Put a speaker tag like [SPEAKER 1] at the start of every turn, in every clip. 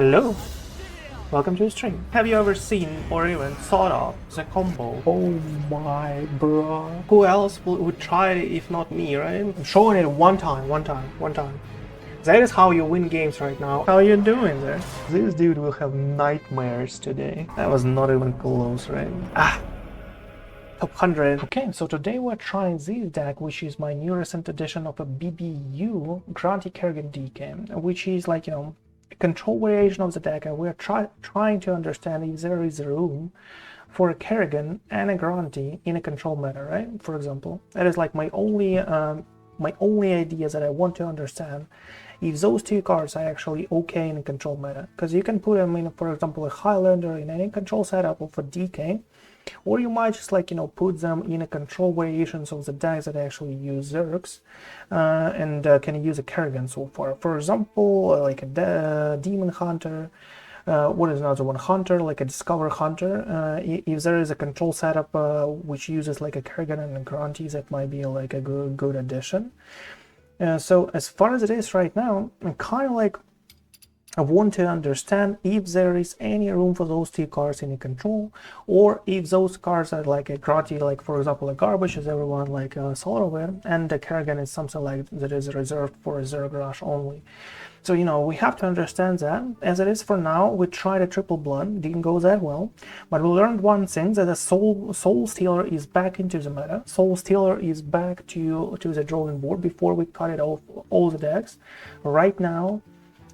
[SPEAKER 1] Hello, welcome to the stream. Have you ever seen or even thought of the combo? Oh my bro. Who else would try it if not me, right? I'm showing it one time. That is how you win games right now. How are you doing there? This dude will have nightmares today. That was not even close, right? Top 100. Okay, so today we're trying this deck, which is my new recent addition of a BBU Grunty Kerrigan DK, which is like, you know, a control variation of the deck, and we're trying to understand if there is room for a Kerrigan and a Grunty in a control meta, right? For example, that is like my only idea that I want to understand if those two cards are actually okay in a control meta, because you can put them in, for example, a Highlander in any control setup of a DK, or you might just, like, you know, put them in a control variations of the decks that actually use Zergs and can use a Kerrigan so far. For example, like a Demon Hunter. What is another one? Hunter, like a Discover Hunter. If there is a control setup which uses like a Kerrigan and a Grunty, that might be like a good addition. So as far as it is right now, I'm kind of like, I want to understand if there is any room for those two cards in a control, or if those cards are like a Grunty, like for example a garbage, as everyone like thought of it, and the Kerrigan is something like that is reserved for a Zerg Rush only. So, you know, we have to understand that. As it is for now, we tried a triple blood, didn't go that well, but we learned one thing, that the Soulstealer is back into the meta. Soulstealer is back to the drawing board before we cut it off all the decks. Right now,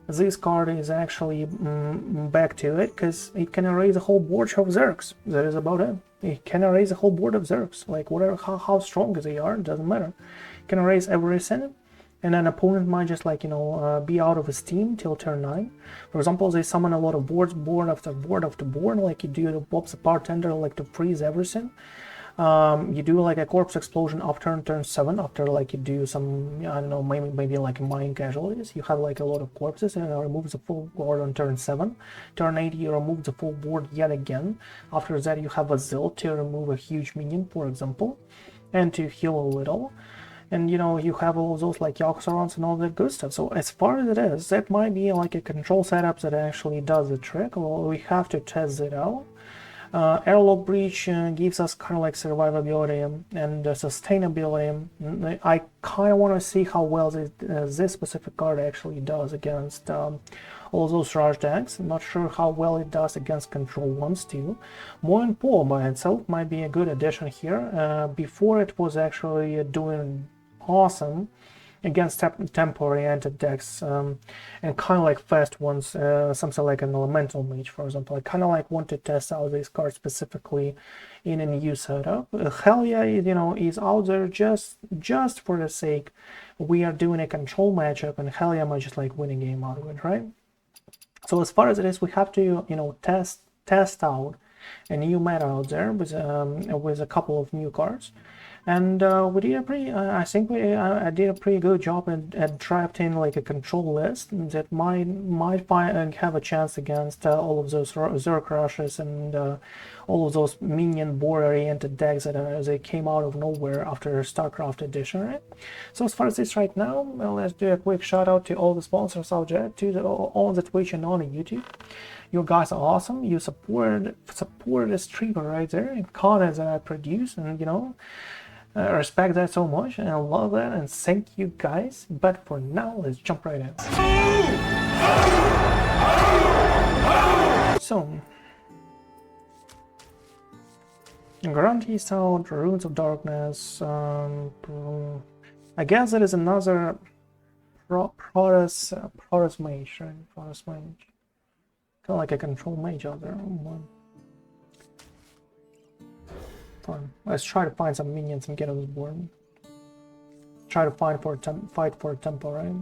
[SPEAKER 1] this card is actually back to it, because it can erase a whole board of Zergs. That is about it. It can erase a whole board of Zergs. Like, whatever, how strong they are, doesn't matter. It can erase everything, and an opponent might just, like, you know, be out of his team till turn 9. For example, they summon a lot of boards, board after board after board, like you do the Bob's Bartender, like to freeze everything. You do like a corpse explosion after turn 7, after like you do some, I don't know, maybe like mine casualties. You have like a lot of corpses and it removes the full board on turn 7. Turn 8 you remove the full board yet again. After that you have a Zill to remove a huge minion, for example, and to heal a little. And, you know, you have all those like Yoxarons and all that good stuff. So as far as it is, that might be like a control setup that actually does the trick. Well, we have to test it out. Airlock Breach gives us kind of like survivability and sustainability. I kind of want to see how well this specific card actually does against all those rush decks. I'm not sure how well it does against control ones too. Maw and Paw by itself might be a good addition here. Before it was actually doing awesome against tempo-oriented decks and kind of like fast ones, something like an Elemental Mage, for example. I kind of like want to test out these cards specifically in a new setup. Helya, you know, is out there just for the sake we are doing a control matchup, and Helya might just like win a game out of it, right? So as far as it is, we have to, you know, test out a new meta out there with a couple of new cards. And we did a pretty, I think I did a pretty good job at drafting like a control list that might have a chance against all of those Zerg Rushes and all of those minion board oriented decks that they came out of nowhere after StarCraft edition, right? So as far as this right now, well, let's do a quick shout out to all the sponsors out there, to all the Twitch and on YouTube. You guys are awesome. You support the streamer right there and content that I produce, and, you know, I respect that so much, and I love that, and thank you guys. But for now, let's jump right in. So, Grunty Sound, Runes of Darkness. I guess it is another Protoss Mage, right? Protoss Mage. Kind of like a control mage out there. Fine. Let's try to find some minions and get on this board. Try to fight for a tempo, right?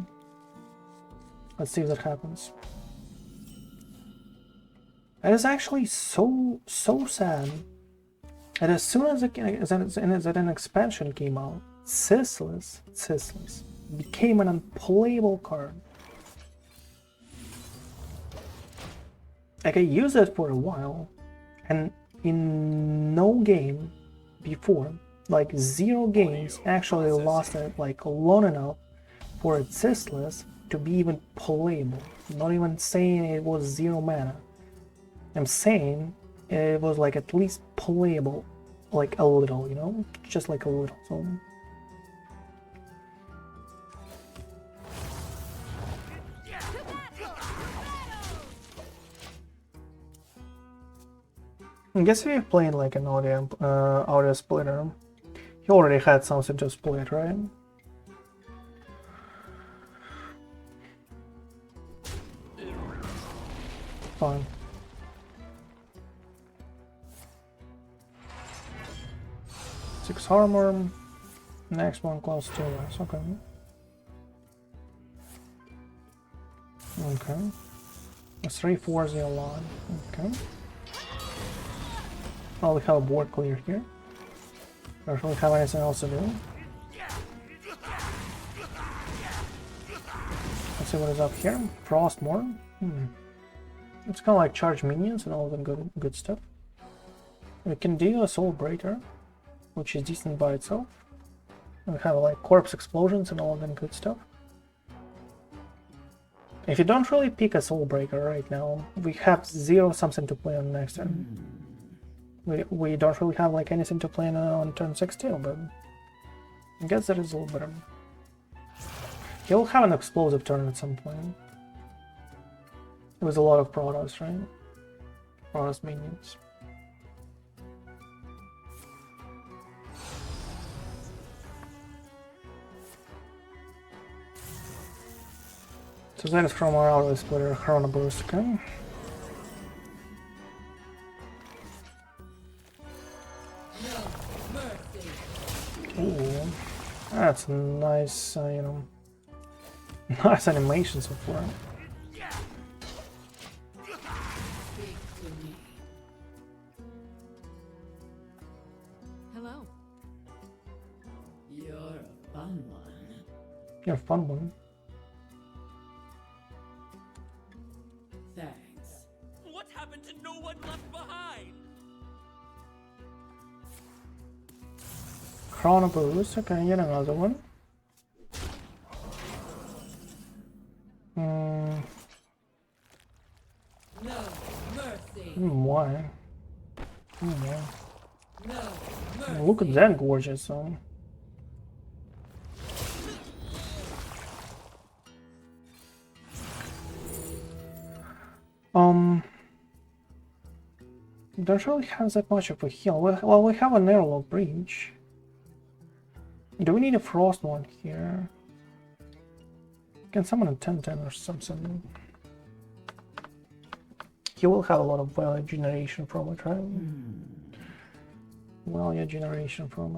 [SPEAKER 1] Let's see if that happens. It is actually so sad. And as soon as an expansion came out, Ceaseless became an unplayable card. Like, I used it for a while, and in no game before, like 0 games, actually lost it like long enough for its Ceaseless to be even playable. I'm not even saying it was 0 mana. I'm saying it was like at least playable, like a little, you know? Just like a little, so... I guess if you played like an audio splitter, you already had something to split, right? Fine. Six armor, next one close to less, okay. Okay. A 3-4 a lot, okay. Oh, we have a board clear here. Don't really have anything else to do. Let's see what is up here. Frostmourne. It's kind of like charge minions and all the good stuff. We can deal a Soul Breaker, which is decent by itself. We have like corpse explosions and all that good stuff. If you don't really pick a Soul Breaker right now, we have 0 something to play on next turn. We don't really have like anything to play on turn 6 too, but I guess that is a little better. He'll have an explosive turn at some point. There was a lot of Protoss, right? Protoss minions. So that is from our auto splitter, Chrono Burst, okay? Ooh, that's nice, you know, nice animation so far.
[SPEAKER 2] Hello. You're a fun one.
[SPEAKER 1] You're a fun one.
[SPEAKER 2] Thanks. What happened to no one left behind?
[SPEAKER 1] Chrono Burst, okay, get another one.
[SPEAKER 2] No mercy.
[SPEAKER 1] Why?
[SPEAKER 2] No mercy.
[SPEAKER 1] Look at that gorgeous song. Don't really have that much of a heal. Well, we have an Airlock Breach. Do we need a Frost one here? Can summon a 10-10 or something? He will have a lot of value generation from it, right? Value generation from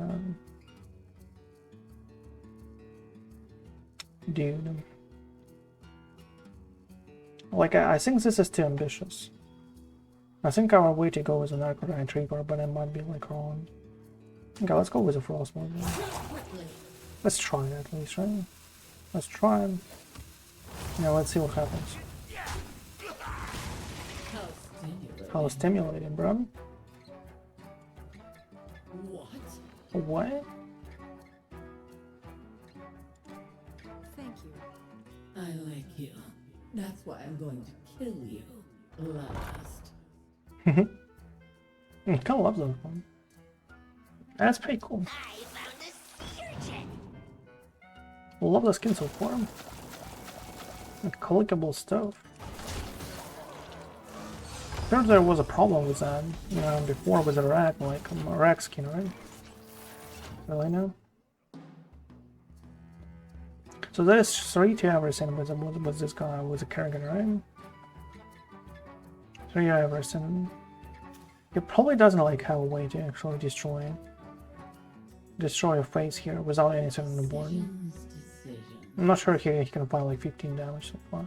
[SPEAKER 1] it. Dude. Like, I think this is too ambitious. I think our way to go is an Arcanine Trigger, but I might be like wrong. Okay, let's go with a Frost one. Let's try it at least, right? Let's try it. Yeah, let's see what happens. How stimulating, bro. What?
[SPEAKER 2] Thank you. I like you. That's why I'm going to kill you last.
[SPEAKER 1] I kind of love that one. That's pretty cool.
[SPEAKER 3] I found a surgeon.
[SPEAKER 1] Love the skin so far. Collectible stuff. Heard there was a problem with that, you know, before with the rack, like a rack skin, right? Really now? So there's 3 to everything with this guy, with the Kerrigan, right? 3 everything. He probably doesn't like have a way to actually destroy a face here without anything on the board. I'm not sure he can apply like 15 damage so far.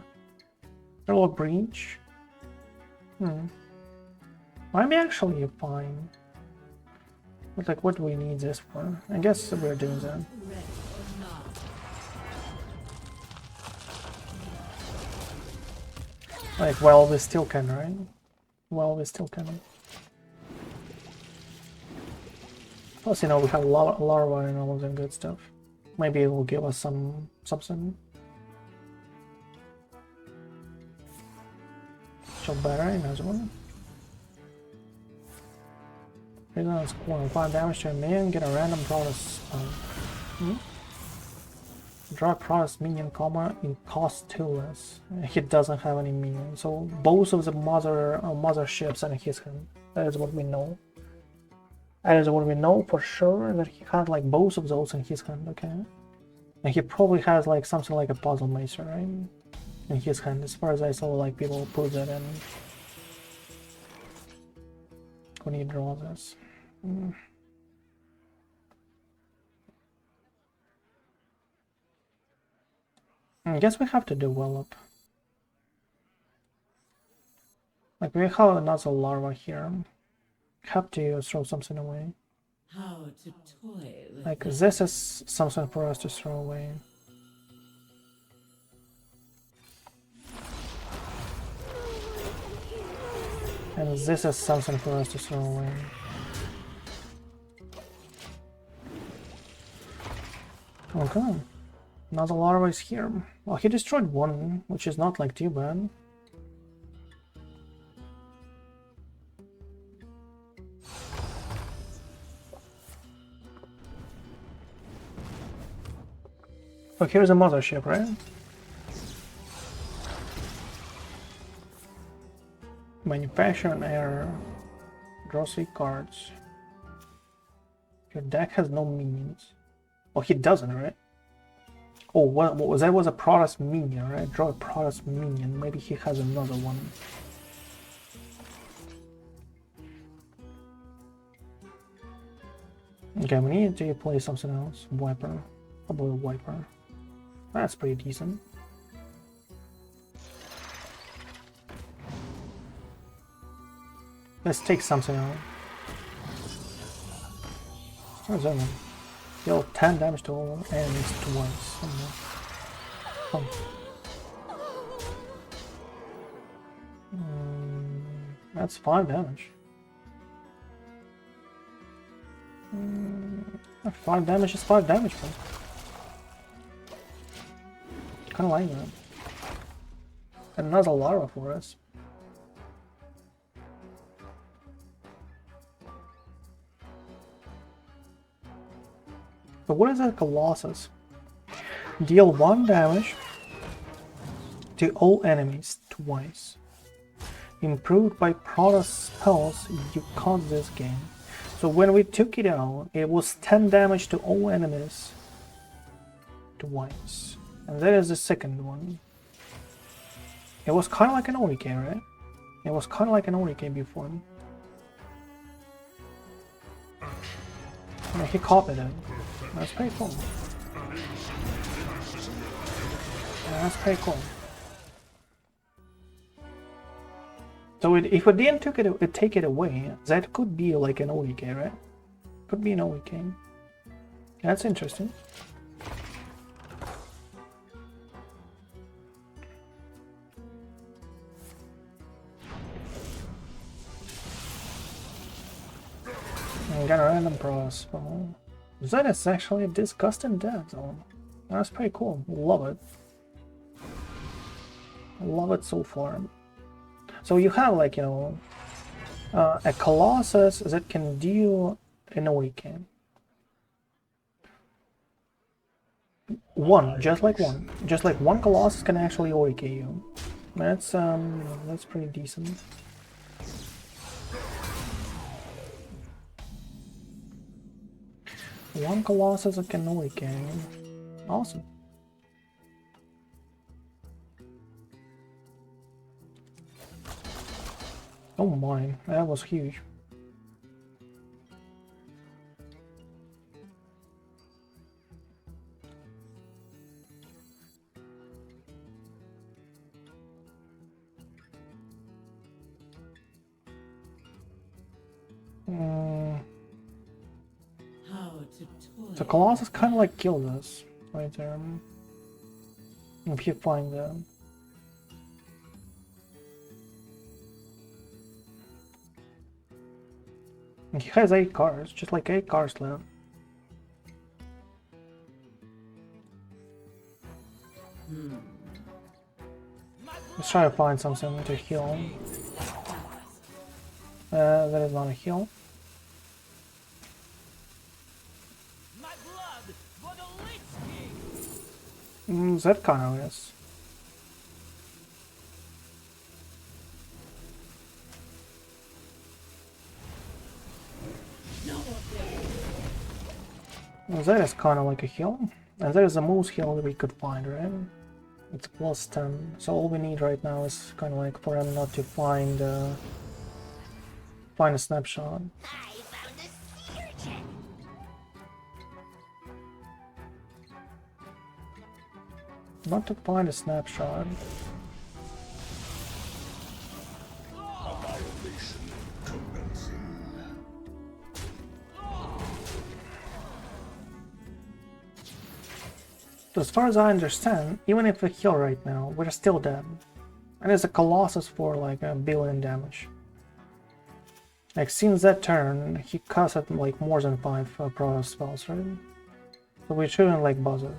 [SPEAKER 1] Airlock Breach. Might be actually fine. But like, what do we need this for? I guess we're doing that. Like, well, we still can, right? Well, we still can. Plus, you know, we have larva and all of that good stuff. Maybe it will give us something. So better, nice one. He's gonna score 5 damage to a minion, get a random Protoss spell. Draw a Protoss minion combo, it costs 2 less. He doesn't have any minions, so both of the mother ships and his hand. That is what we know. That is what we know for sure, that he had like both of those in his hand, okay? And he probably has like something like a Puzzle Macer, right? In his hand, as far as I saw like people put that in. When he draws this. I guess we have to develop. Like we have another larva here. Have to throw something away.
[SPEAKER 2] How to toy with
[SPEAKER 1] Like
[SPEAKER 2] them.
[SPEAKER 1] this is something for us to throw away. And this is something for us to throw away. Okay. Another larva is here. Well, he destroyed one, which is not like too bad. Oh, here's a mothership, right? Manufacture an error. Draw 3 cards. Your deck has no minions. Oh, he doesn't, right? Oh, what was that? Was a Protoss minion, right? Draw a Protoss minion. Maybe he has another one. Okay, we need to play something else. Wiper. How about a Wiper? That's pretty decent. Let's take something out. Where's that one? Deal 10 damage to all enemies twice. Oh. That's 5 damage. 5 damage is 5 damage, bro. Kinda like that. And another larva for us. But what is that Colossus? Deal 1 damage to all enemies twice. Improved by Protoss spells you caught this game. So when we took it out, it was 10 damage to all enemies twice. And that is the second one. It was kind of like an ODK, right? It was kind of like an ODK before. Yeah, he copied it. That's pretty cool. Yeah, that's pretty cool. So if we didn't take it away, that could be like an ODK, right? Could be an ODK. That's interesting. I got a random Protoss. That is actually a disgusting death zone. That's pretty cool. Love it. Love it so far. So you have like, you know, a Colossus that can deal an ODK. Just like one Colossus can actually ODK you. That's pretty decent. One Colossus that can ODK you. Awesome. Oh my, that was huge. The Colossus kind of like killed us right there. If you find them. He has 8 cards, just like 8 cards left. Let's try to find something to heal. That is not a heal.
[SPEAKER 4] My blood for the Lich King.
[SPEAKER 1] That kind of is. That is kind of like a heal. And there is the most heal that we could find, right? It's plus 10. So all we need right now is kind of like for him not to find a snapshot.
[SPEAKER 3] I found a sea urchin.
[SPEAKER 1] Not to find a snapshot. So as far as I understand, even if we heal right now, we're still dead. And it's a Colossus for like 1 billion damage. Like since that turn, he cast like more than 5 Protoss spells, right? So we shouldn't like buzzer.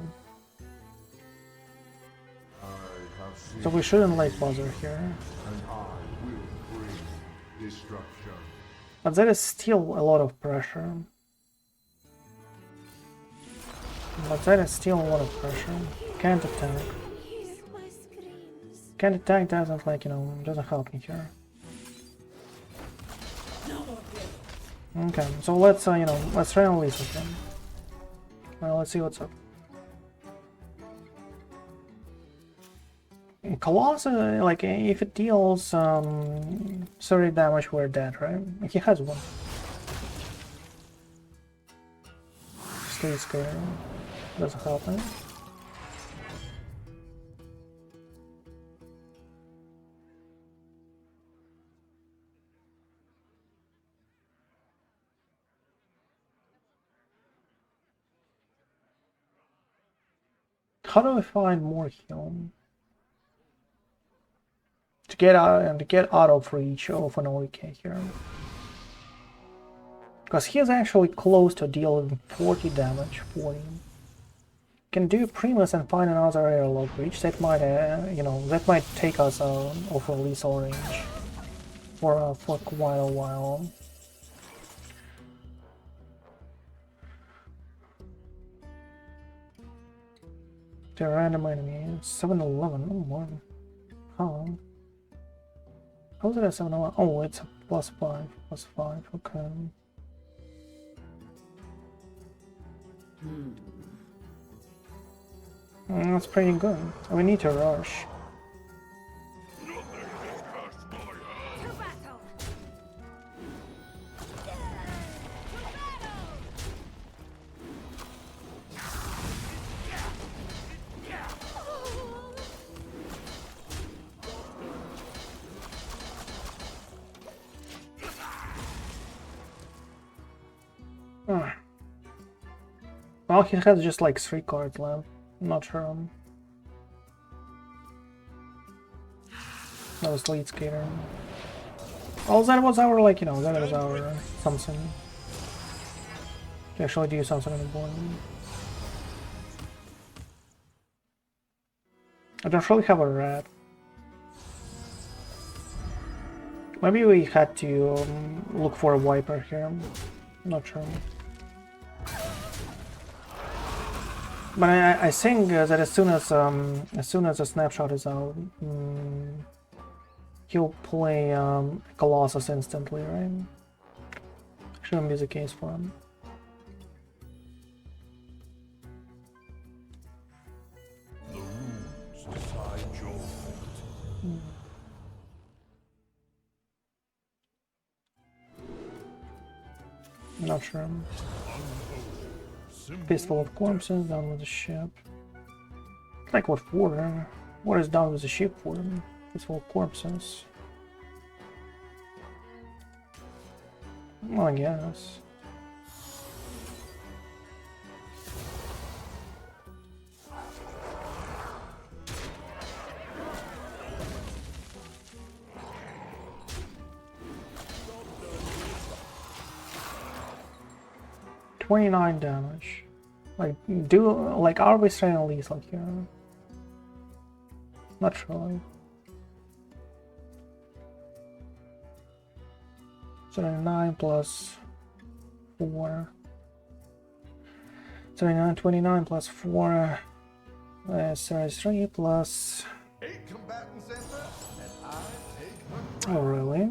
[SPEAKER 1] So we shouldn't like buzzer here.
[SPEAKER 5] And I will bring destruction.
[SPEAKER 1] But there is still a lot of pressure. But that is still a lot of pressure. Can't attack.
[SPEAKER 3] Here's my screams.
[SPEAKER 1] Can't attack doesn't like, you know, doesn't help me here. Okay, so let's, you know, let's try and release with him. Well, let's see what's up. Colossus, like, if it deals 30 damage, we're dead, right? He has one. Stay scared. Doesn't help him. How do we find more heal? To get out and to get out of reach of an OEK here. Because he is actually close to dealing 40 damage, 40. Can do Primus and find another Airlock Breach. That might, you know, that might take us off a lethal range for quite a while. The random enemy 711. Oh my. How? How's it a 711? Oh, it's a +5. +5. Okay. That's pretty good. We need to rush.
[SPEAKER 3] To battle.
[SPEAKER 1] Well, he has just like 3 cards left. I'm not sure. That was lead skater. Oh, that was our, like, you know, that was our something. To actually do something on the board. I don't really have a rat. Maybe we had to look for a wiper here. I'm not sure. But I think that as soon as the snapshot is out, he'll play Colossus instantly, right? Shouldn't be the case for him.
[SPEAKER 5] The rules decide your fate.
[SPEAKER 1] I'm not sure. Fistful of corpses, down with the ship. Like what for? What is down with the ship for? Fistful of corpses. Well, I guess. $29 damage. Like, are we staying at least like here? Not sure. 79 plus 4. 79, 29 plus 4. 33 plus.
[SPEAKER 5] 8 combatants enter, and I take the
[SPEAKER 1] Oh, really?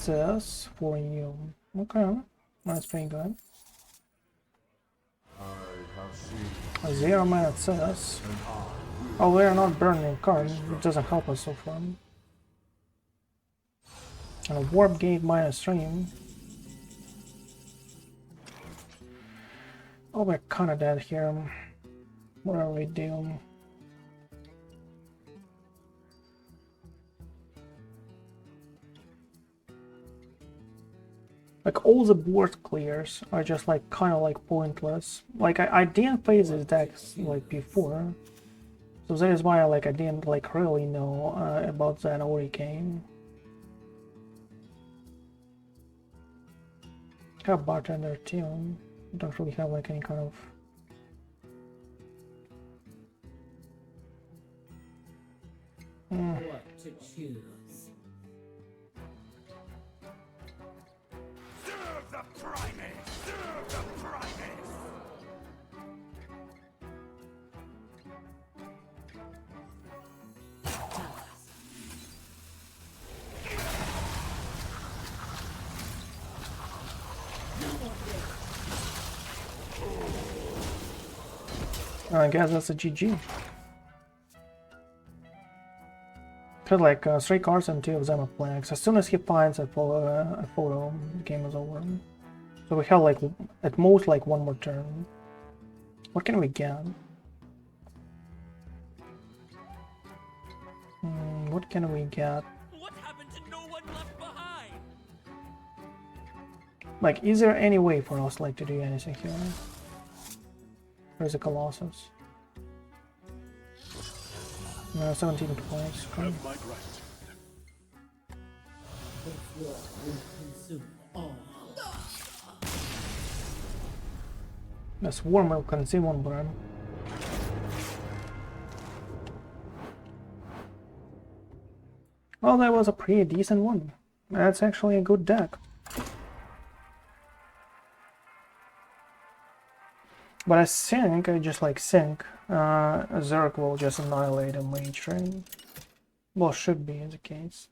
[SPEAKER 1] This for you. Okay, that's pretty good.
[SPEAKER 5] I have seen
[SPEAKER 1] 0 mana this.
[SPEAKER 5] and I
[SPEAKER 1] Oh, we're not burning cards. It doesn't help us so far. And a warp gate -3. Oh, we're kinda dead here. What are we doing? Like all the board clears are just like kind of like pointless. Like I didn't play this deck like before, so that is why I didn't like really know about that Hurricane. I have Bartender too. Don't really have like any kind of.
[SPEAKER 2] What to choose?
[SPEAKER 5] serve the Primus! Serve the Primus!
[SPEAKER 1] I guess that's a GG. Put like 3 cards and 2 of them are blanks. As soon as he finds a photo, the game is over. So we have like at most like 1 more turn. What can we get? What can we get?
[SPEAKER 4] What happened to no one left behind?
[SPEAKER 1] Like, is there any way for us like to do anything here? Where's the Colossus? No, 17 points. Okay.
[SPEAKER 5] Have my gratitude.
[SPEAKER 2] The floor will consume all.
[SPEAKER 1] The swarm will consume one burn. Well, that was a pretty decent one. That's actually a good deck. But I think, I just like think, Zerg will just annihilate a mage, right? Well, should be the case.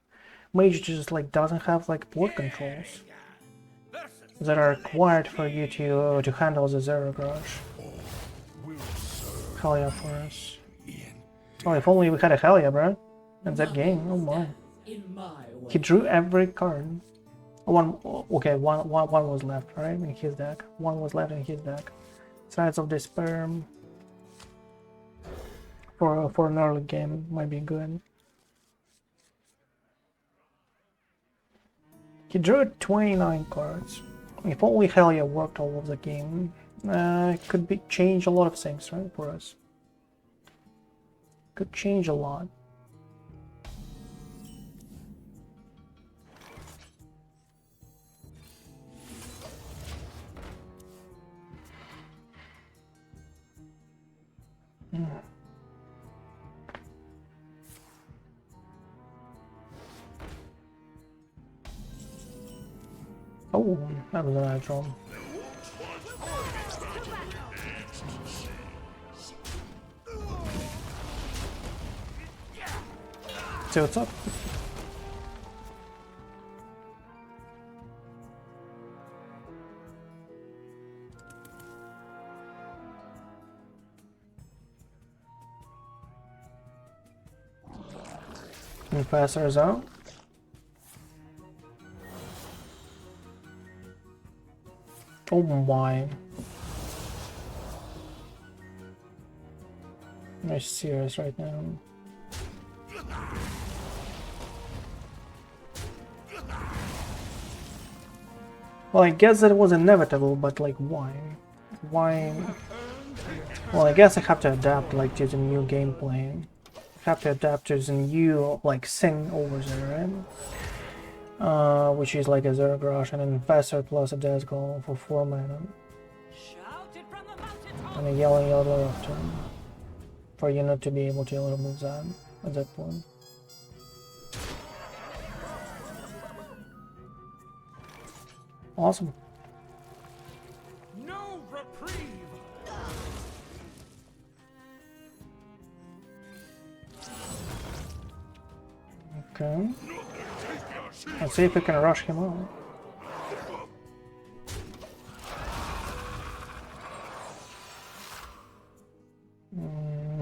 [SPEAKER 1] Mage just like doesn't have like board controls that are required for you to handle the Zerg rush. Helya for us. Oh, if only we had a Helya, bro. In that game, oh my.
[SPEAKER 2] In my way.
[SPEAKER 1] He drew every card. One was left, right, in his deck. One was left in his deck. Sides of Despair for an early game might be good. He drew 29 cards. If only Helya worked all of the game, could be change a lot of things, right, for us. Could change a lot. Oh, that was a natural. See what's up? And pass ours out. Oh my. I'm serious right now. Well, I guess that was inevitable, but like why? Why? Well, I guess I have to adapt like to the new gameplay. I have to adapt to the new like thing over there, right? Which is like a Zerg Rush and an Infestor plus a Death Golem for 4 mana.
[SPEAKER 4] Shout it from the mountaintop.
[SPEAKER 1] And a Yellow Yodeler after. For you not to be able to remove that at that point. Awesome.
[SPEAKER 4] No reprieve.
[SPEAKER 1] Okay. Let's see if we can rush him out.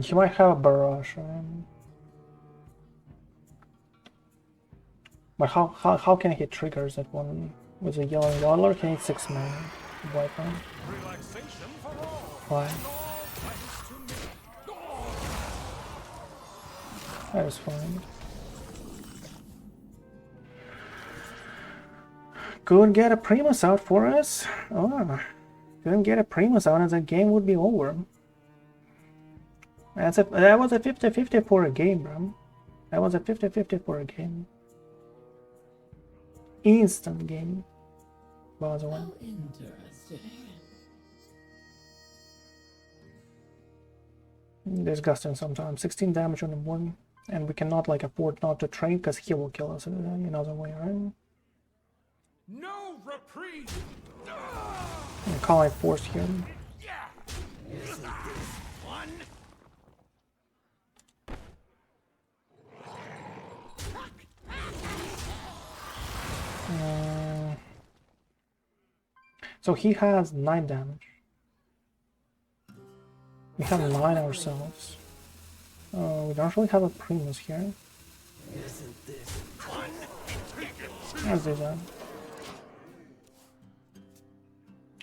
[SPEAKER 1] He might have a barrage, right? But how can he trigger that one with a yellow waddler? He needs 6 mana to wipe him.
[SPEAKER 4] Relaxation for all.
[SPEAKER 1] Fine. That is fine. Couldn't get a Primus out for us. Oh, couldn't get a Primus out and the game would be over. That was a 50-50 for a game, bro. That was a 50-50 for a game. Instant game. By the way.
[SPEAKER 2] How interesting.
[SPEAKER 1] Disgusting sometimes. 16 damage on the one, and we cannot like afford not to train because he will kill us in another way, right?
[SPEAKER 4] No reprieve.
[SPEAKER 1] I can't like force him.
[SPEAKER 4] One.
[SPEAKER 1] So he has 9 damage. We have 9 ourselves. We don't really have a Primus here. Let's do that.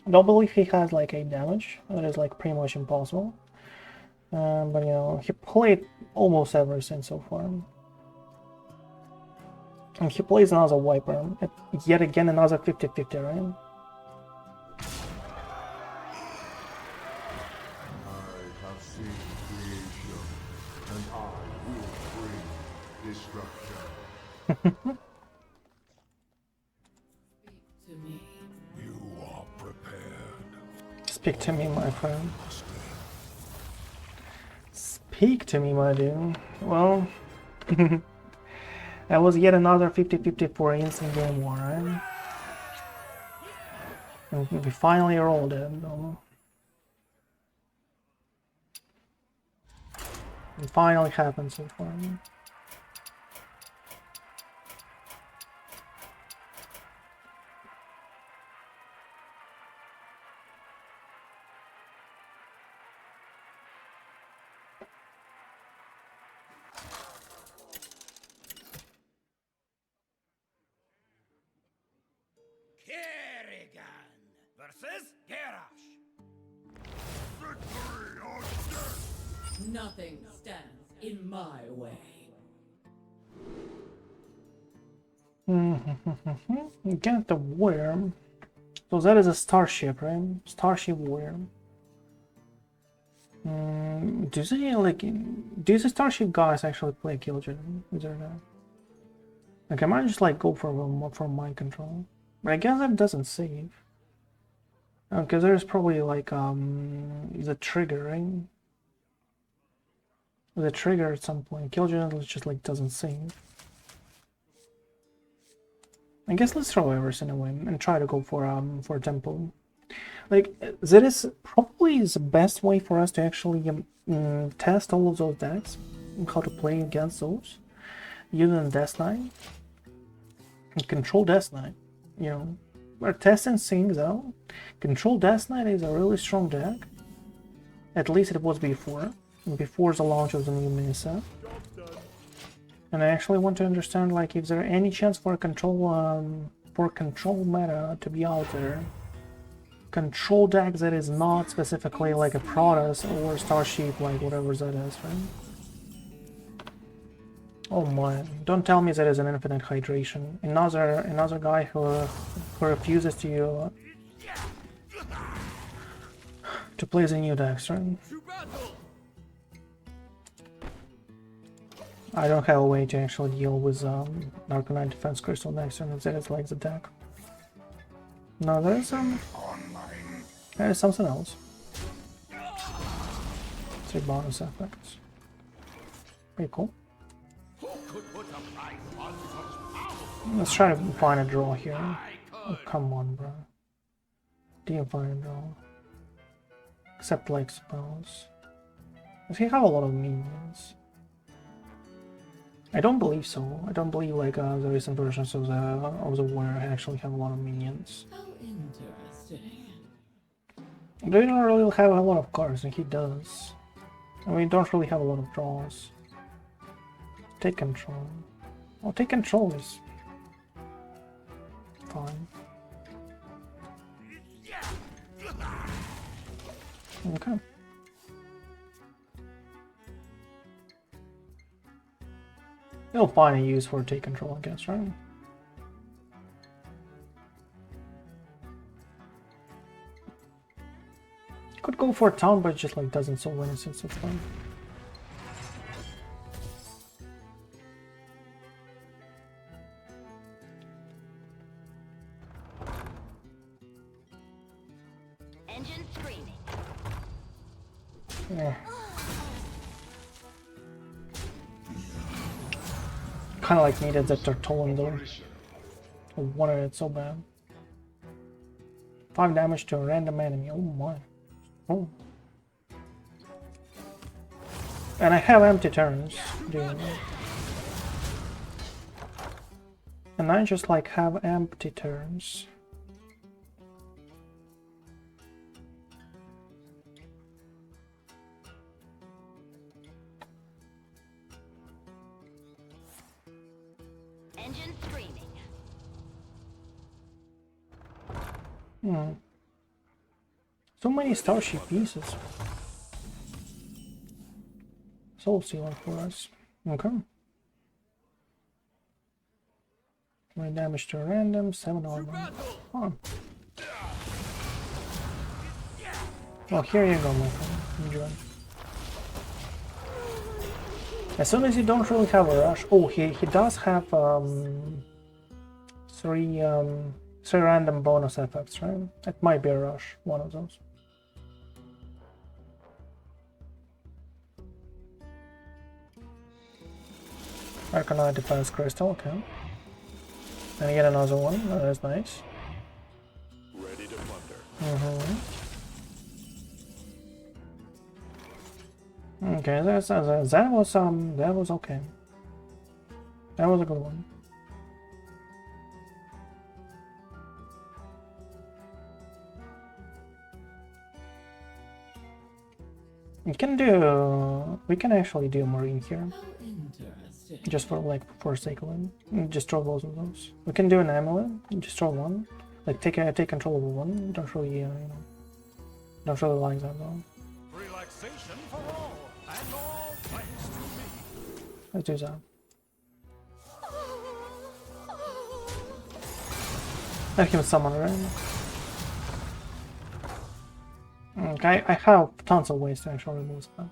[SPEAKER 1] I don't believe he has like 8 damage. That is like pretty much impossible. But you know, he played almost everything so far. And he plays another Wiper. Yet again another 50-50, right?
[SPEAKER 5] I have seen creation, and I will bring destruction.
[SPEAKER 2] To me.
[SPEAKER 5] You are prepared.
[SPEAKER 1] Speak to me, my friend. Speak to me, my dude. Well, that was yet another 50-50 for instant game war, right? And we finally rolled it. It finally happened so far.
[SPEAKER 4] Kerrigan versus Garrosh.
[SPEAKER 5] Victory or death!
[SPEAKER 2] Nothing stands in my way.
[SPEAKER 1] Get the worm. So that is a starship, right? Starship worm. Do they like? Do the starship guys actually play Kil'jaeden? Is there that? Like, I might just like go for mind control, but I guess that doesn't save. Because there's probably like the trigger, right? The trigger at some point. Kil'jaeden just like doesn't save. I guess let's throw everything away and try to go for temple. Like, that is probably the best way for us to actually test all of those decks, how to play against those, using Death Knight and Control Death Knight. You know, we're testing things out. Control Death Knight is a really strong deck. At least it was before the launch of the new mini set. And I actually want to understand, like, if there any chance for a control meta to be out there. Control deck that is not specifically like a Protoss or Starship, like whatever that is, right? Oh my! Don't tell me that is an infinite hydration. Another guy who refuses to play the new decks, right? I don't have a way to actually deal with Narconon Defense Crystal next turn if that is like the deck. No, there is something else. 3 bonus effects. Pretty cool. Let's try to find a draw here. Oh, come on, bro. Divine draw. Except like spells. Does he have a lot of minions? I don't believe so. I don't believe like the recent versions of the Warrior actually have a lot of minions.
[SPEAKER 2] How interesting.
[SPEAKER 1] They don't really have a lot of cards, and he does. And we don't really have a lot of draws. Take control. Well, take control is fine. Okay. He'll find a use for take control, I guess, right? Could go for a town, but it just like doesn't solve any sense of fun.
[SPEAKER 3] Engine screaming.
[SPEAKER 1] Yeah. Kind of like needed that Tortolan though. I wanted it so bad. 5 damage to a random enemy. Oh my. Oh. And I have empty turns. And I just like have empty turns.
[SPEAKER 3] Engine screaming.
[SPEAKER 1] So many starship pieces. Soulstealer for us. Okay. 20 damage to random, 7 armor. Oh. Well, here you go, my friend. Enjoy. As soon as you don't really have a rush. Oh, he does have 3 random bonus effects, right? It might be a rush, one of those. Arcanite defense crystal, okay. And I get another one, that's nice.
[SPEAKER 5] Ready to plunder.
[SPEAKER 1] Okay, that was okay. That was a good one. We can actually do Marin here.
[SPEAKER 2] How interesting.
[SPEAKER 1] Just for sake of it. Just draw both of those. We can do an amulet, just draw one. Like take control over one. Don't really don't really like that though.
[SPEAKER 4] Relaxation for all, and all thanks to me.
[SPEAKER 1] Let's do that. Let him summon, right? Okay, I have tons of ways to actually remove that.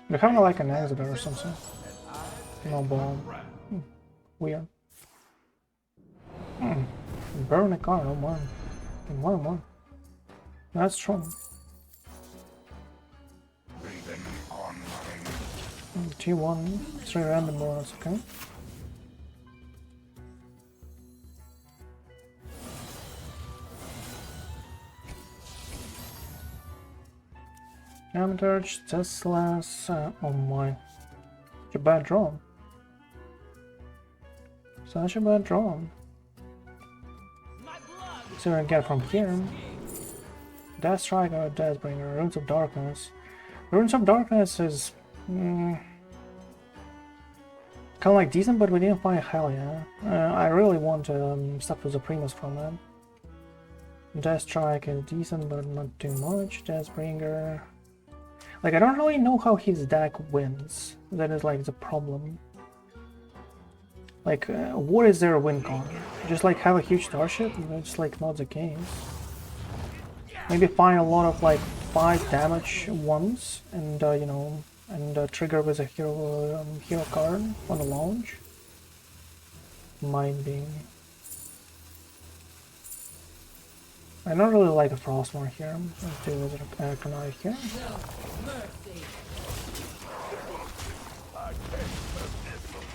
[SPEAKER 1] We have like an exeter or something. No bomb. Weird. Burn a card, oh my. One. That's strong. T1, 3 random bonus, okay. Hematurge, Teslas, oh my. Such a bad draw. Such a bad draw. So we get from here. Death Strike or Deathbringer, Runes of Darkness. Runes of Darkness is kind of like decent, but we didn't find Helya. I really want stuff with the Primus from that. Death Strike is decent, but not too much. Deathbringer. Like, I don't really know how his deck wins. That is like the problem. Like, what is their win con? Just like have a huge starship? It's like not the case. Maybe find a lot of like 5 damage ones and trigger with a hero card on the launch. Might be. I don't really like a Frostmark here. Let's do Wizard Knight here.
[SPEAKER 2] Mercy.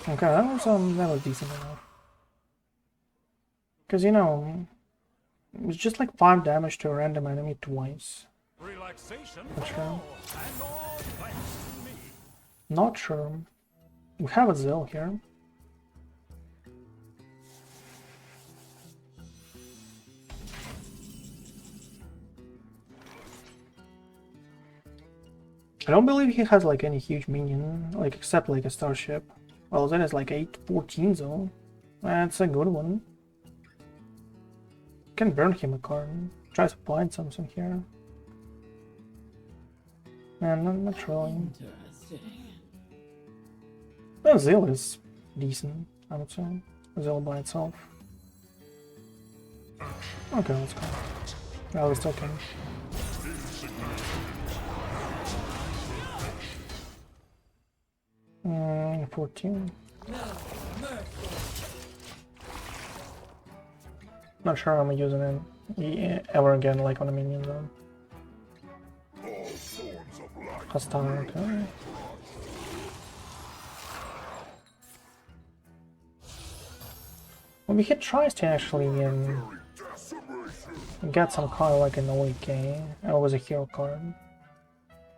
[SPEAKER 1] Okay, that was decent enough. Because you know, it's just like 5 damage to a random enemy twice.
[SPEAKER 4] Relaxation
[SPEAKER 1] Not
[SPEAKER 4] for
[SPEAKER 1] sure.
[SPEAKER 4] all, and all thanks to me.
[SPEAKER 1] Not sure. We have a Zill here. I don't believe he has like any huge minion, like except like a starship. Well, that is like 8/14 though. That's a good one. Can burn him a card. Try to find something here. Man, not really.
[SPEAKER 2] Interesting.
[SPEAKER 1] Well, Zill is decent, I would say. Zill by itself. Okay, let's go. That was okay. 14. Not sure I'm using it ever again, like on a minion zone. Hostile, okay. Well, we could try to actually get some card like an OEK. Oh, it was a hero card.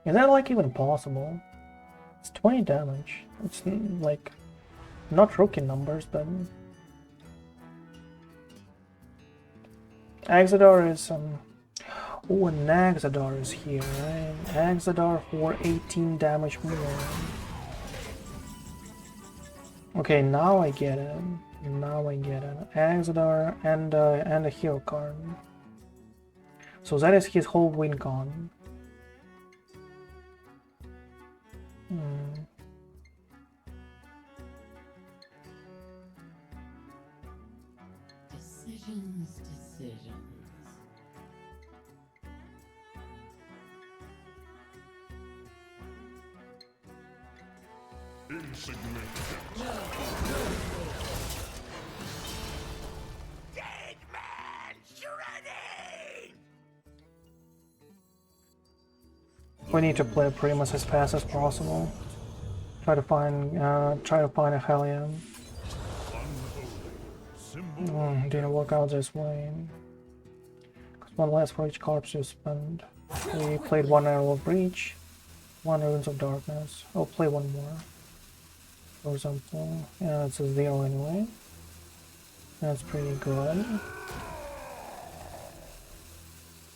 [SPEAKER 1] Is that like even possible? It's 20 damage. It's like not rookie numbers, but Axadar is oh, and Axadar is here, right? Axadar for 18 damage more. Okay, now I get it. Now I get it. Axadar and a hero card. So that is his whole win con.
[SPEAKER 2] Decisions.
[SPEAKER 5] Dead man shredding!
[SPEAKER 1] We need to play Primus as fast as possible. Try to find a Helya. Didn't work out this way. Cause one less for each corpse you spend. We played one Airlock Breach, one Runes of Darkness. I'll play one more. For example, yeah, it's a 0 anyway. That's pretty good.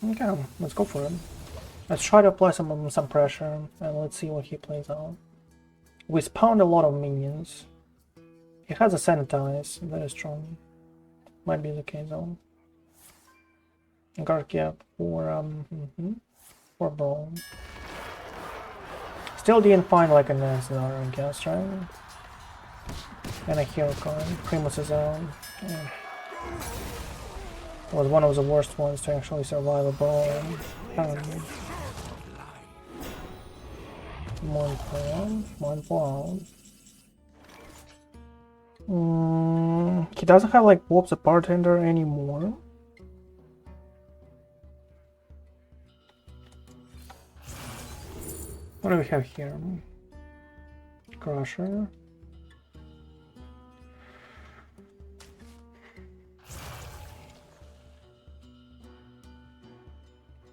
[SPEAKER 1] Okay, let's go for it. Let's try to apply some pressure and let's see what he plays out. We spawned a lot of minions. He has a sanitize, very strong. Might be the case though. Garkia for ball. Still didn't find like a Nazar, I guess, right? And a hero card. Primus is out. Yeah. Was one of the worst ones to actually survive a ball. Maw and Paw. He doesn't have like the Bartender anymore. What do we have here? Crusher.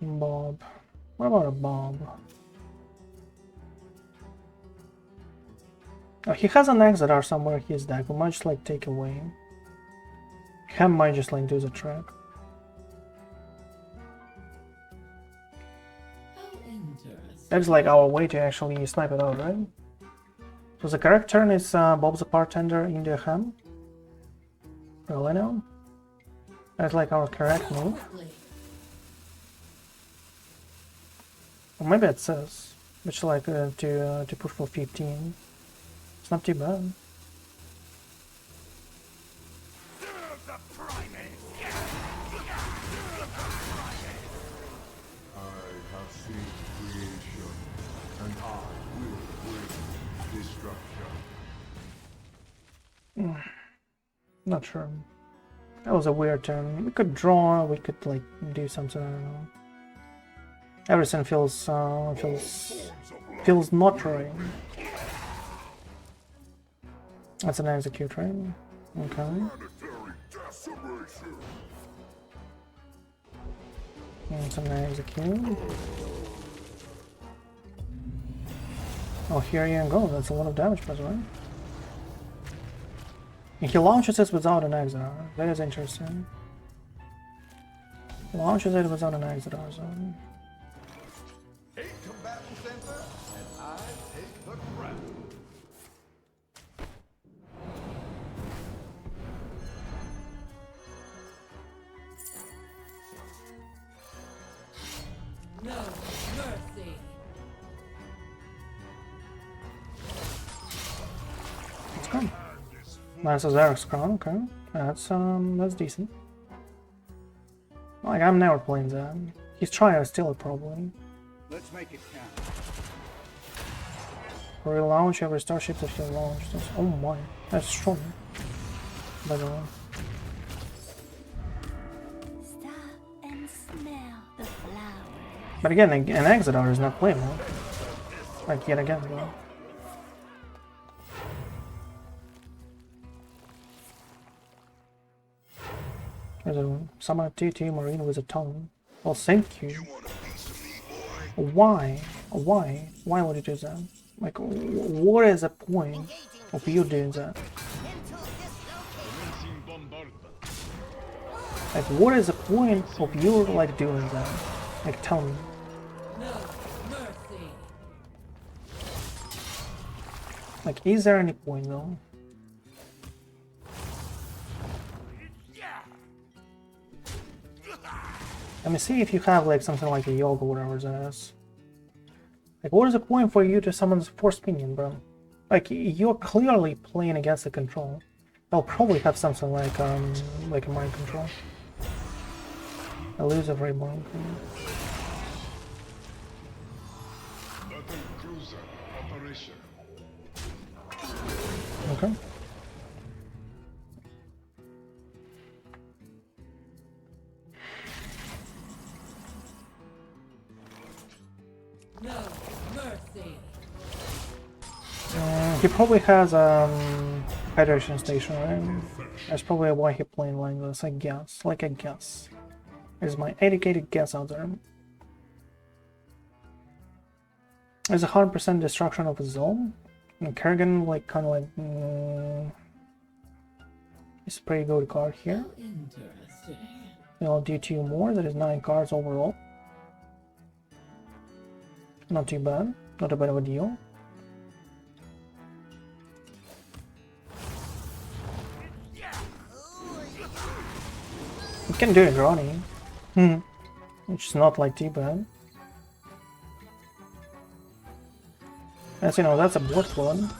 [SPEAKER 1] Bob. What about a Bob? Oh, he has an Exodar somewhere in his deck. We might just like take away. Hem might just like do the track. That's like our way to actually snipe it out, right? So the correct turn is Bob the Bartender in the Hem. Really now? That's like our correct move. Or maybe it says, which like to push for 15. It's not too bad. Not sure. That was a weird turn. We could draw, we could like do something, I don't know. Everything feels not right. That's an execute, right? Okay. That's an execute. Oh, here you go. That's a lot of damage, by the way. And he launches it without an Exeter. That is interesting. He launches it without an Exeter, so...
[SPEAKER 5] 8 combatants enter, and I take the crown.
[SPEAKER 2] No mercy.
[SPEAKER 1] Let's go. That's a Xerx's crown, okay. That's decent. Like, I'm never playing that. He's trying to steal it, probably.
[SPEAKER 6] Let's make it count.
[SPEAKER 1] Relaunch every starship that he launched. Oh my, that's strong. By the way.
[SPEAKER 3] Stop and smell the flowers.
[SPEAKER 1] But again, an Exeter is not playable. Like, yet again, though. There's a summon TT Marin with a tongue. Well, thank you. Why? Why would you do that? Like, what is the point of you doing that? Like, what is the point of you, like, doing that? Like, tell me.
[SPEAKER 2] No mercy.
[SPEAKER 1] Like, is there any point, though? Let me see if you have, like, something like a yoga or whatever that is. Like, what is the point for you to summon Force Minion, bro? Like, you're clearly playing against the control. They'll probably have something like a mind control. Elusive Reborn. Okay.
[SPEAKER 2] No mercy.
[SPEAKER 1] He probably has hydration station, right? That's probably why he's playing like this, I guess. Like, I guess. Is my educated guess out there. There's 100% destruction of his zone. And Kerrigan, like, kind of like... it's a pretty good card here.
[SPEAKER 2] How interesting.
[SPEAKER 1] I'll do 2 more. That is 9 cards overall. Not too bad. Not a bad of a deal. You can do a Grunty. Which is not like too bad. As you know, that's a board one.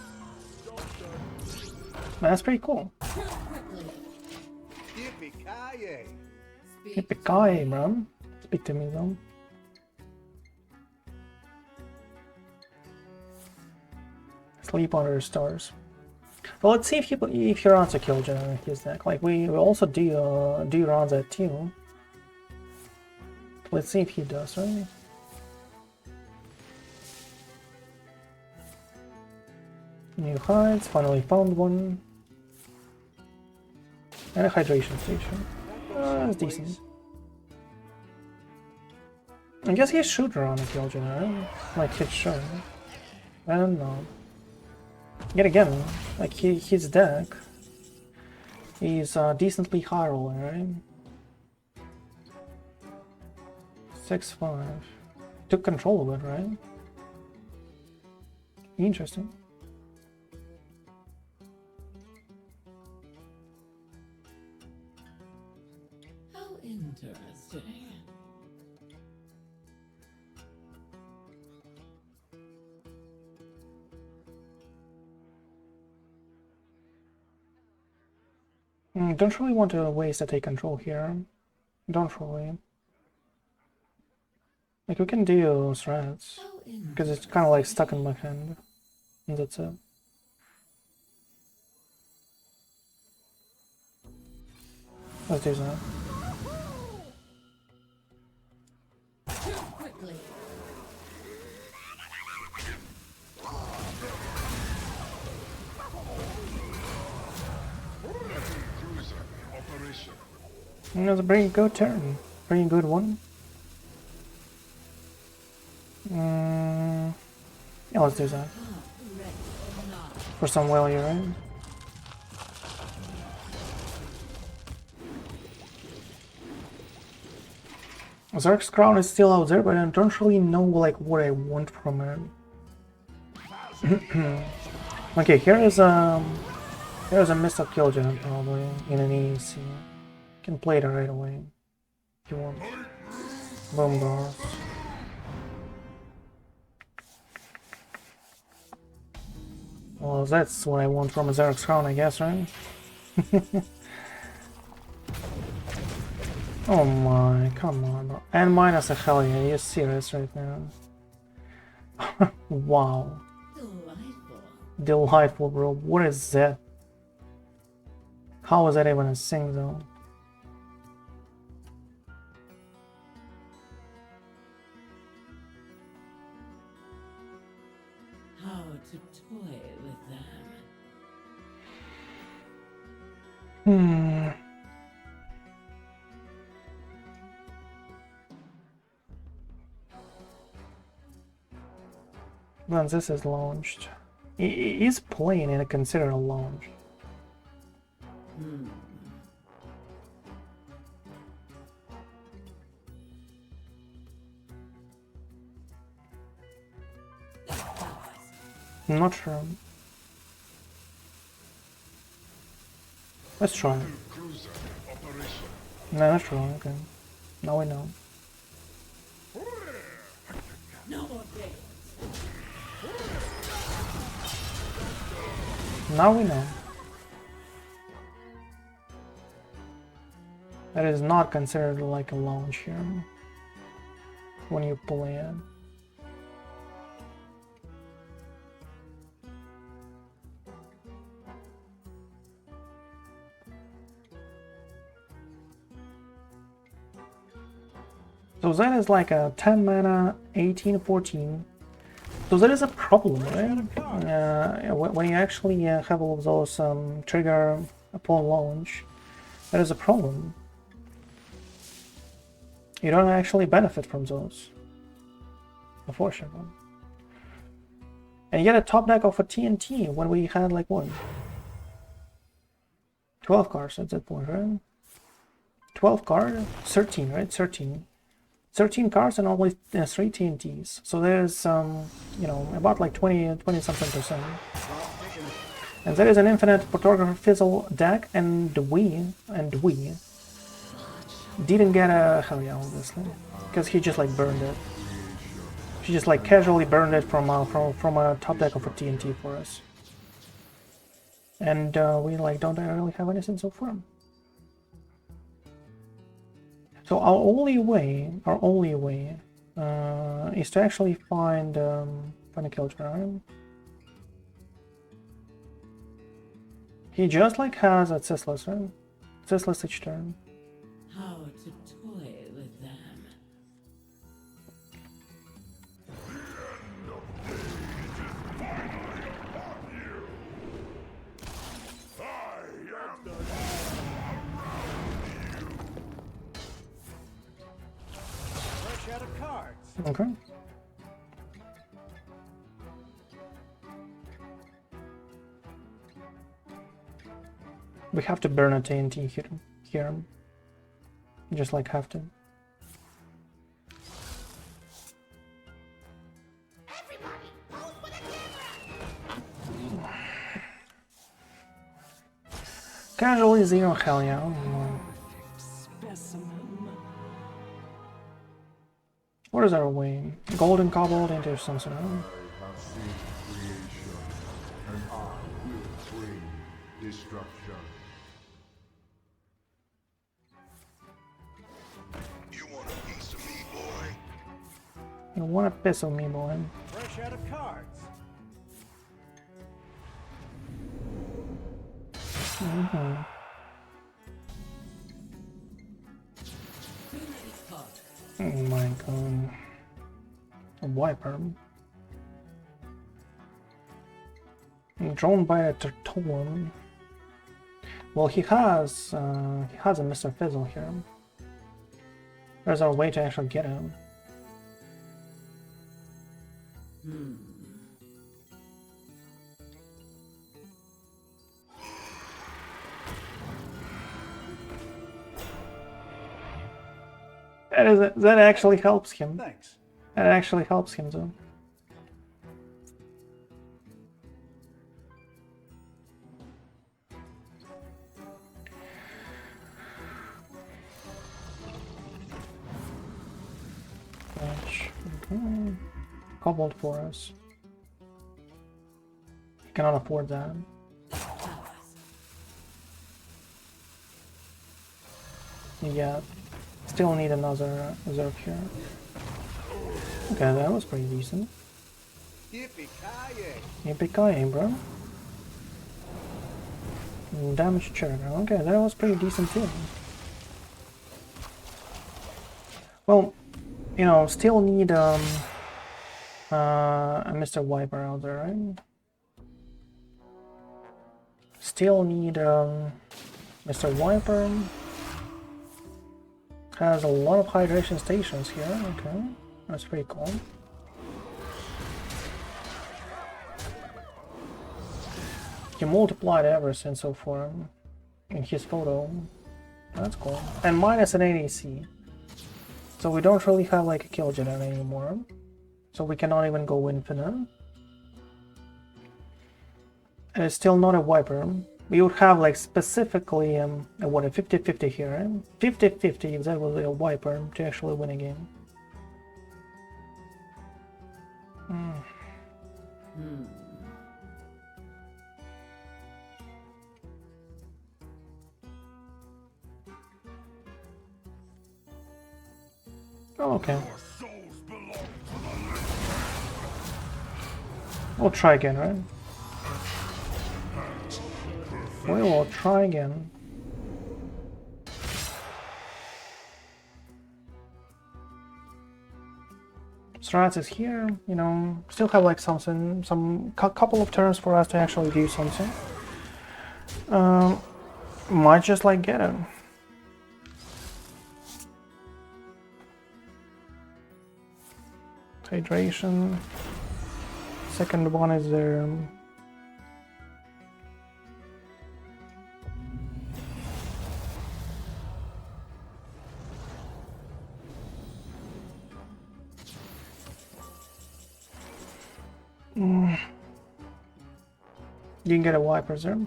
[SPEAKER 1] That's pretty cool.
[SPEAKER 6] Yippee-ki-yay.
[SPEAKER 1] Yippee-ki-yay, bro. Speak to me, though. Sleep under the stars. Well, let's see if he runs a Kil'jaeden in his deck. Like, we also do run that too. Let's see if he does, right? New hides, finally found one. And a hydration station. That's decent. I guess he should run a Kil'jaeden, right? Like, he should. I don't know. Yet again, like, his deck is decently high rolling, right? 6-5. Took control of it, right? Interesting.
[SPEAKER 2] How interesting.
[SPEAKER 1] Don't really want to waste to take control here. Don't really. Like, we can do threats, because it's kind of like stuck in my hand, and that's it. Let's do that.
[SPEAKER 2] Too quickly.
[SPEAKER 1] It was a pretty good turn. Pretty good one. Yeah, let's do that. For some value, right? Zerk's crown is still out there, but I don't really know like what I want from it. Okay, here's a missed up Kil'jaeden probably in an E.T.C. Can play it right away if you want. Boom bars. Well, that's what I want from a Zerk's crown, I guess, right? Oh my, come on, bro. And minus a Helya, are you serious right now? Wow.
[SPEAKER 2] Delightful.
[SPEAKER 1] Delightful, bro. What is that? How is that even a thing, though?
[SPEAKER 2] How to toy with them.
[SPEAKER 1] Once this is launched, is playing and considered a launch. I'm not sure. Let's try. No, that's wrong. Okay. Now we know.
[SPEAKER 2] No more games.
[SPEAKER 1] Now we know. That is not considered like a launch here when you play it. So that is like a 10 mana, 18-14. So that is a problem, right? When you actually have all of those trigger upon launch, that is a problem. You don't actually benefit from those, unfortunately. And yet a top deck of a TNT when we had like what? 12 cards at that point, right? 12 cards? 13, right? 13 cards and only 3 TNTs. So there's you know, about like 20 something percent. And there is an infinite photographer fizzle deck, and we didn't get a Helya, obviously, because he just like burned it. She just like casually burned it from a top deck of a TNT for us. And we like don't really have anything so far. So our only way is to actually find a Kil'jaeden. He just like has a Soulstealer, right? Soulstealer each turn.
[SPEAKER 2] How to toy with them.
[SPEAKER 6] Fresh out of cards.
[SPEAKER 1] Okay. We have to burn a TNT here. Just like have to. Casualties 0 Helya. What is our way? Golden Cobalt into something.
[SPEAKER 5] Destruction. You want a piece of me, boy?
[SPEAKER 1] You want a piss of me, boy.
[SPEAKER 6] Fresh out of cards.
[SPEAKER 1] Oh my god. A wiper. Drawn by a Tertolan. Well, he has a Mr. Fizzle here. There's our way to actually get him. That actually helps him.
[SPEAKER 6] Thanks.
[SPEAKER 1] That actually helps him though. Okay. Cobbled for us. He cannot afford that. Yeah. Still need another reserve here. Okay, that was pretty decent. Yippee-ki-yay, bro. Damage check. Okay, that was pretty decent too. Well, you know, still need a Mr. Wiper out there, right? Still need Mr. Wiper. Has a lot of hydration stations here. Okay, that's pretty cool. He multiplied everything so far in his photo. That's cool. And minus an E.T.C. So we don't really have like a Kil'jaeden anymore. So we cannot even go infinite. And it's still not a wiper. We would have like specifically what, a 50-50 here. 50-50 if that was a wiper to actually win a game. Oh, okay. We'll try again, right? We will try again. Strats is here, you know, still have like something, couple of turns for us to actually do something. Might just like get him. Hydration. Second one is there. You can get a wiper there.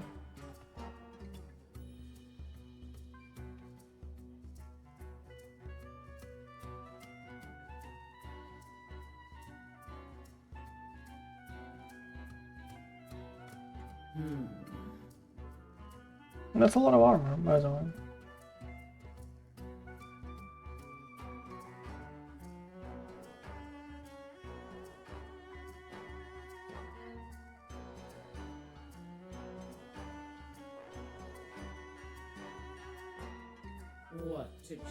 [SPEAKER 1] That's a lot of armor, by the way.
[SPEAKER 2] What to choose?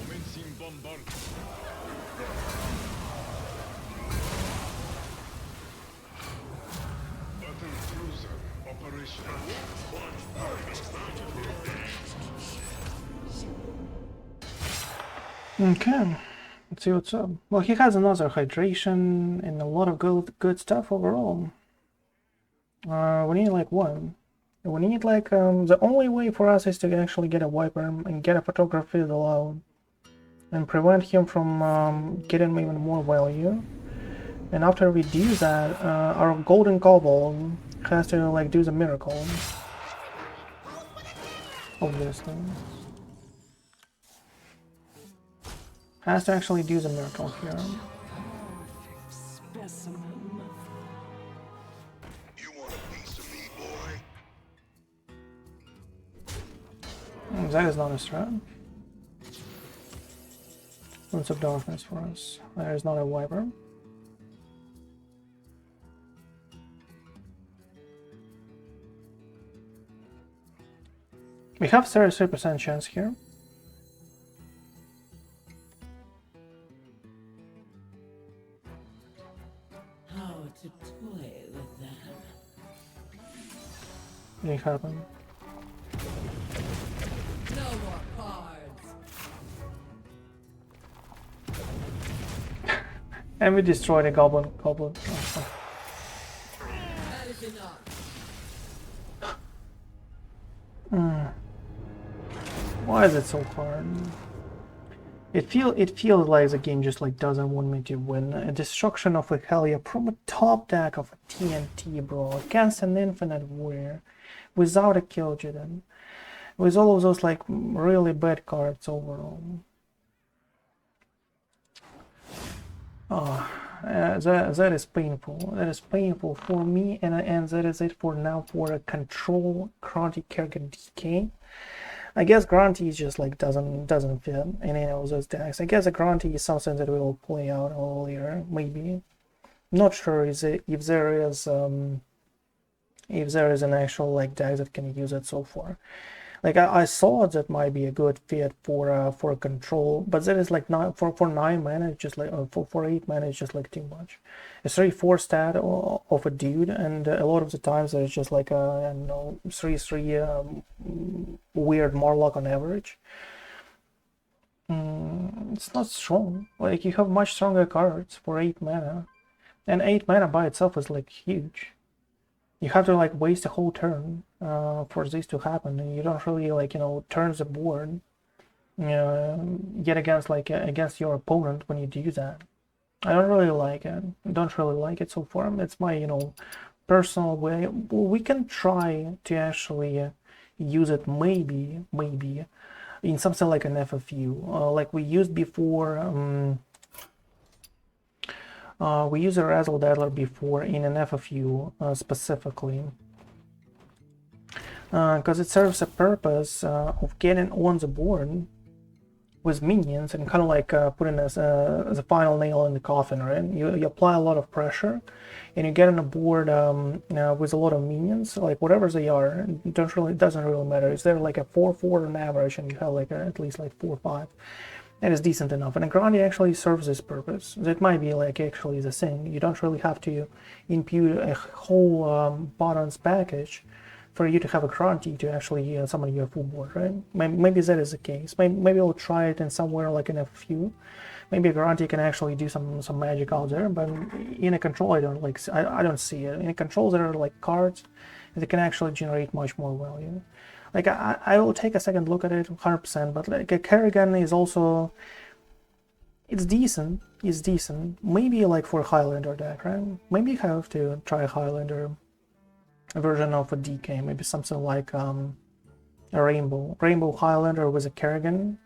[SPEAKER 4] Commencing bombardment. Battle cruiser operational.
[SPEAKER 1] Okay, let's see what's up. Well, he has another hydration and a lot of good stuff overall. We need like one. We need like the only way for us is to actually get a wiper and get a photography allowed and prevent him from getting even more value. And after we do that, our golden kobold has to like do the miracle. Obviously. Has to actually do the miracle here.
[SPEAKER 5] You want a piece of me, boy?
[SPEAKER 1] That is not a strat. Runes of Darkness for us. There is not a Viper. We have 33% chance here.
[SPEAKER 2] How to toy with them.
[SPEAKER 1] It happened.
[SPEAKER 2] No more cards.
[SPEAKER 1] And we destroyed a goblin. Oh.
[SPEAKER 2] That is enough.
[SPEAKER 1] Why is it so hard? It feels like the game just like doesn't want me to win. A destruction of a Helya from a top deck of a TNT, bro, against an infinite warrior, without a Kil'jaeden, with all of those like really bad cards overall. Oh, that is painful. That is painful for me, and that is it for now for a Control Grunty Kerrigan DK. I guess Grunty is just like doesn't fit in any of those decks. I guess a Grunty is something that we will play out all year, maybe. Not sure if there is an actual like deck that can use it so far. Like I thought that might be a good fit for a Control, but that is like not for 9 mana. It's just like for 8 mana, it's just like too much. It's 3/4 stat of a dude, and a lot of the times there's just like a 3/3 weird Marlock on average. It's not strong. Like you have much stronger cards for 8 mana, and 8 mana by itself is like huge. You have to like waste a whole turn for this to happen, and you don't really like turn the board yet against your opponent when you do that. I don't really like it. Don't really like it so far. It's my personal way. We can try to actually use it maybe in something like an FFU, like we used before. We used a Razzle Dazzler before in an FFU specifically, because it serves a purpose of getting on the board with minions and kind of like putting as the final nail in the coffin, right? You apply a lot of pressure, and you get on a board with a lot of minions, like whatever they are. It doesn't really matter. Is there like a 4/4 on average, and you have like at least like 4/5. That is decent enough, and a Grunty actually serves this purpose. That might be like actually the thing. You don't really have to impute a whole buttons package for you to have a Grunty to actually summon your full board, right? Maybe that is the case. Maybe I'll try it in somewhere like in a few. Maybe a Grunty can actually do some magic out there, but in a Control I don't see it. In a Control there are like cards that can actually generate much more value. Like I will take a second look at it 100%, but like a Kerrigan is also, it's decent. Maybe like for a Highlander deck, right? Maybe you have to try a Highlander version of a DK, maybe something like a Rainbow Highlander with a Kerrigan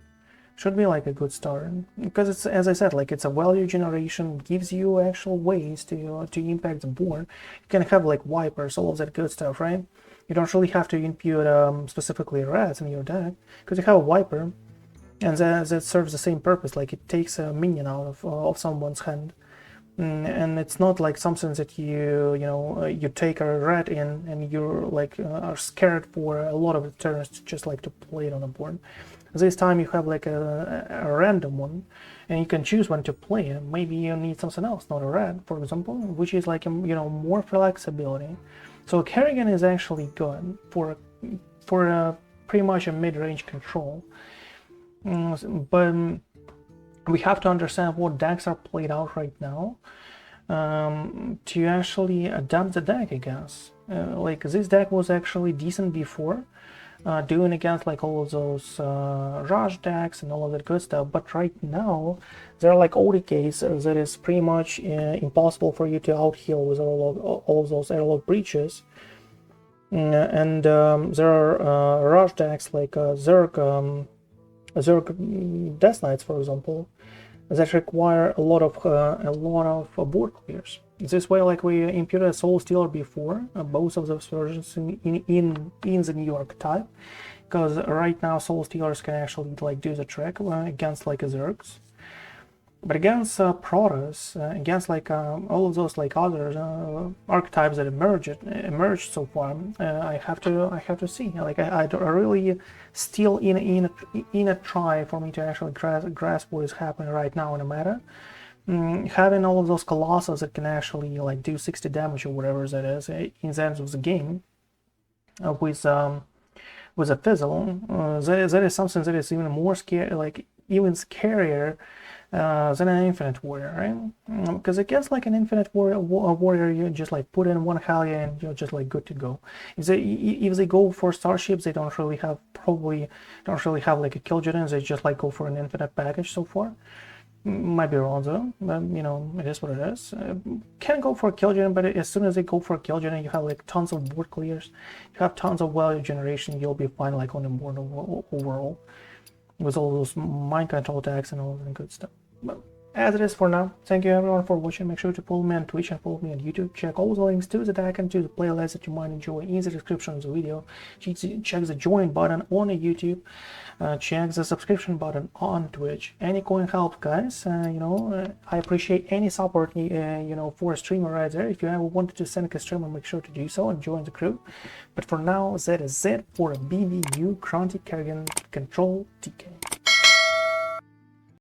[SPEAKER 1] should be like a good start, because it's, as I said, like it's a value generation, gives you actual ways to impact the board. You can have like Vipers, all of that good stuff, right? You don't really have to impute specifically rats in your deck, because you have a Viper, and that serves the same purpose. Like it takes a minion out of someone's hand, and it's not like something that you take a rat in and you're like are scared for a lot of the turns just like to play it on the board. This time you have like a random one, and you can choose when to play it. Maybe you need something else, not a rat, for example, which is like more flexibility. So Kerrigan is actually good for pretty much a mid-range control, but we have to understand what decks are played out right now to actually adapt the deck, I guess. Like this deck was actually decent before, doing against like all of those rush decks and all of that good stuff, but right now there are like OTKs that is pretty much impossible for you to outheal with all of those Airlock Breaches, and there are rush decks like Zerg Death Knights, for example, that require a lot of board clears. This way, like we imputed Soulstealer before, both of those versions in the New York type, because right now Soulstealers can actually like do the trick against like Zergs, but against Protoss, against like all of those like other archetypes that emerged so far, I have to see. Like I really still in a try for me to actually grasp what is happening right now in the meta. Having all of those Colossus that can actually like do 60 damage or whatever that is in the end of the game with a Fizzle, that is something that is even more scary, like even scarier than an Infinite Warrior, right? Because against like an Infinite Warrior, you just like put in one Helya and you're just like good to go. If they go for starships, they probably don't really have like a Kil'jaeden. They just like go for an infinite package so far. Might be wrong though, but you know, it is what it is. Can go for a Kil'jaeden, but as soon as they go for a Kil'jaeden, you have like tons of board clears, you have tons of value generation, you'll be fine like on the board overall, with all those mind control attacks and all that good stuff. But as it is for now, thank you everyone for watching. Make sure to follow me on Twitch and follow me on YouTube. Check all the links to the deck and to the playlist that you might enjoy in the description of the video. Check the join button on the YouTube. Check the subscription button on Twitch. Any coin helps, guys. You know, I appreciate any support. You know, for a streamer right there. If you ever wanted to send a streamer, make sure to do so and join the crew. But for now, that is it for a BBU Grunty Kerrigan Control DK.